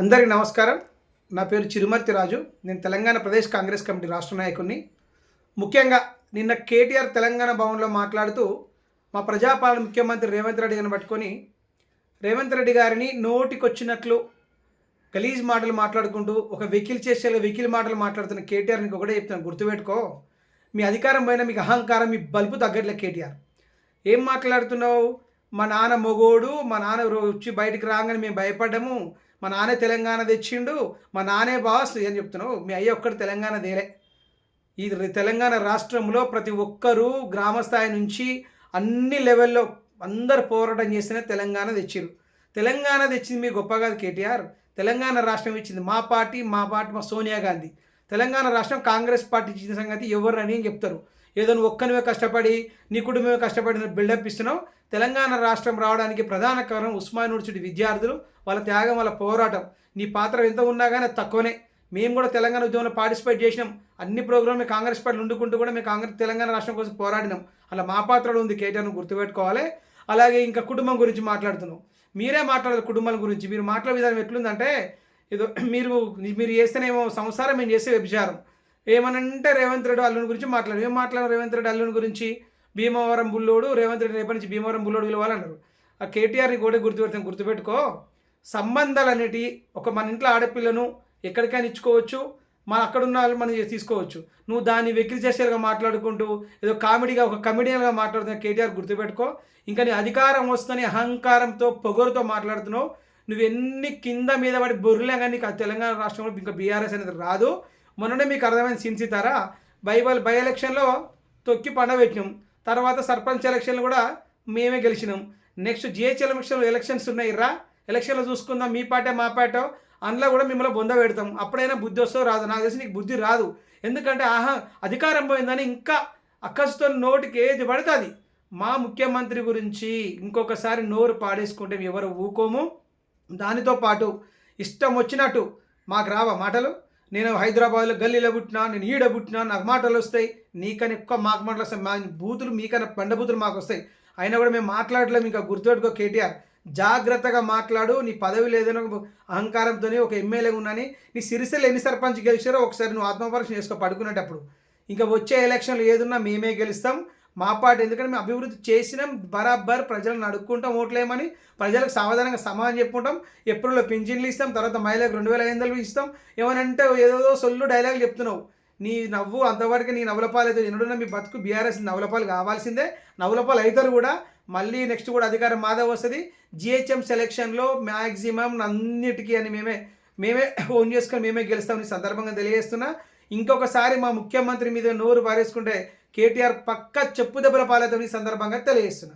అందరికీ నమస్కారం. నా పేరు చిరుమర్తి రాజు. నేను తెలంగాణ ప్రదేశ్ కాంగ్రెస్ కమిటీ రాష్ట్ర నాయకుడిని. ముఖ్యంగా నిన్న కేటీఆర్ తెలంగాణ భవన్లో మాట్లాడుతూ మా ప్రజాపాలన ముఖ్యమంత్రి రేవంత్ రెడ్డి గారిని పట్టుకొని రేవంత్ రెడ్డి గారిని నోటికొచ్చినట్లు గలీజ్ మాటలు మాట్లాడుకుంటూ ఒక వెకిల్ మాటలు మాట్లాడుతున్న కేటీఆర్ని ఒకటే చెప్తాను, గుర్తుపెట్టుకో. మీ అధికారం పైన మీకు అహంకారం, మీ బలుపు తగ్గట్లే కేటీఆర్. ఏం మాట్లాడుతున్నావు? మా నాన్న మొగోడు, మా నాన్న వచ్చి బయటికి రాగానే మేము భయపడ్డాము, మా నాన్నే తెలంగాణ తెచ్చిండు, మా నాన్నే బాస్ అని చెప్తున్నావు. మీ అయ్య ఒక్కడు తెలంగాణ దేలే. ఈ తెలంగాణ రాష్ట్రంలో ప్రతి ఒక్కరూ గ్రామస్థాయి నుంచి అన్ని లెవెల్లో అందరు పోరాటం చేస్తేనే తెలంగాణ తెచ్చిరు. తెలంగాణ తెచ్చింది మీ గొప్ప కాదు కేటీఆర్. తెలంగాణ రాష్ట్రం ఇచ్చింది మా పార్టీ మా సోనియా గాంధీ. తెలంగాణ రాష్ట్రం కాంగ్రెస్ పార్టీ ఇచ్చిన సంగతి ఎవరని చెప్తారు. ఏదో నువ్వు ఒక్కనివే కష్టపడి నీ కుటుంబమే కష్టపడి బిల్డప్ ఇస్తున్నావు. తెలంగాణ రాష్ట్రం రావడానికి ప్రధాన కారణం ఉస్మానియా యూనివర్సిటీ విద్యార్థులు, వాళ్ళ త్యాగం, వాళ్ళ పోరాటం. నీ పాత్ర ఎంత ఉన్నా కానీ తక్కువనే. మేము కూడా తెలంగాణ ఉద్యమంలో పార్టిసిపేట్ చేసినాం. అన్ని ప్రోగ్రామ్ కాంగ్రెస్ పార్టీలు ఉండుకుంటూ కూడా మేము తెలంగాణ రాష్ట్రం కోసం పోరాడినాం. అలా మా పాత్ర ఉంది కేటీఆర్ను గుర్తుపెట్టుకోవాలి. అలాగే ఇంకా కుటుంబం గురించి మాట్లాడుతున్నాం. మీరే మాట్లాడదు కుటుంబాల గురించి. మీరు మాట్లాడే విధానం ఎట్లుందంటే ఏదో మీరు చేస్తేనేమో సంసారం, మేము చేసే వ్యభిచారం. ఏమనంటే రేవంత్ రెడ్డి అల్లుని గురించి ఏం మాట్లాడారు రేవంత్ రెడ్డి అల్లుని గురించి? భీమవరం బుల్లోడు, రేవంత్ రెడ్డి రేపటి నుంచి భీమవరం బుల్లోడు పిలవాలన్నారు. ఆ కేటీఆర్ని కూడా గుర్తుపెట్టుకో. సంబంధాలు అనేటివి మన ఇంట్లో ఆడపిల్లను ఎక్కడికైనా ఇచ్చుకోవచ్చు, అక్కడున్న వాళ్ళు మనం తీసుకోవచ్చు. నువ్వు దాన్ని వెకిలి చేసేలుగా మాట్లాడుకుంటూ ఏదో ఒక కమెడియన్గా మాట్లాడుతున్న కేటీఆర్ గుర్తుపెట్టుకో. ఇంకా నీ అధికారం వస్తుందని అహంకారంతో పొగరుతో మాట్లాడుతున్నావు. నువ్వు ఎన్ని కింద మీద పడి బొర్రెలే కానీ నీకు తెలంగాణ రాష్ట్రంలో ఇంకా బీఆర్ఎస్ అనేది రాదు. మొన్ననే మీకు అర్థమైన సించితారా బై ఎలక్షన్లో తొక్కి పండబెట్టినాం. తర్వాత సర్పంచ్ ఎలక్షన్లు కూడా మేమే గెలిచినాం. నెక్స్ట్ జిహెచ్ఎల్ ఎలక్షన్స్ ఉన్నాయి ఎలక్షన్లో చూసుకుందాం. మీ పార్టీ మా పార్టీ అందులో కూడా మిమ్మల్ని బొంద పెడతాం. అప్పుడైనా బుద్ధి వస్తుందో రాదు. నాకు తెలిసి నీకు బుద్ధి రాదు. ఎందుకంటే అధికారం పోయిందని ఇంకా అక్కసుతో నోటికి ఏది పడుతుంది. మా ముఖ్యమంత్రి గురించి ఇంకొకసారి నోరు పాడేసుకుంటే ఎవరు ఊకోము. దానితో పాటు ఇష్టం వచ్చినట్టు మాకు రావా మాటలు? నేను హైదరాబాద్లో గల్లీలో పుట్టినా, నేను ఈడ పుట్టినా, నాకు మాటలు వస్తాయి. నీకని ఎక్కువ మాకు మాటలు వస్తాయి. మా బూతులు మీకన్నా బండబూతులు మాకు వస్తాయి. అయినా కూడా మేము మాట్లాడలేము. ఇంకా గుర్తుపెట్టుకో కేటీఆర్, జాగ్రత్తగా మాట్లాడు. నీ పదవి లేదని అహంకారంతో ఒక ఎమ్మెల్యే ఉన్నాని. నీ సిరిసిల్ల ఎన్ని సర్పంచ్ గెలిచారో ఒకసారి నువ్వు ఆత్మపరీక్ష చేసుకో పడుకునేటప్పుడు. ఇంకా వచ్చే ఎలక్షన్లు ఏదున్నా మేమే గెలుస్తాం. మా పార్టీ ఎందుకంటే మేము అభివృద్ధి చేసినాం. బరాబర్ ప్రజలను అడుక్కుంటాం ఓట్లేమని. ప్రజలకు సావధానంగా సమాధానం చెప్పుకుంటాం. ఏప్రిల్లో పింఛన్లు ఇస్తాం. తర్వాత మహిళలకు 2500 ఇస్తాం. ఏమనంటే ఏదో సొల్లు డైలాగులు చెప్తున్నావు. నీ నవ్వు అంతవరకు నీ నవలపాలు ఎన్నడున్నా మీ బతుకు బీఆర్ఎస్ నవలపాలు కావాల్సిందే. నవలపాలు అవుతారు కూడా. మళ్ళీ నెక్స్ట్ కూడా అధికారం మాధవ్ వస్తుంది. జిహెచ్ఎం సెలక్షన్లో మ్యాక్సిమం అన్నిటికీ అని మేమే ఓన్ చేసుకొని మేమే గెలుస్తామని సందర్భంగా తెలియజేస్తున్నా. ఇంకొకసారి మా ముఖ్యమంత్రి మీద నోరు పారేసుకుంటే కేటీఆర్ పక్క చెప్పు దెబ్బల పాలవుతామని సందర్భంగా తెలియజేస్తున్నా.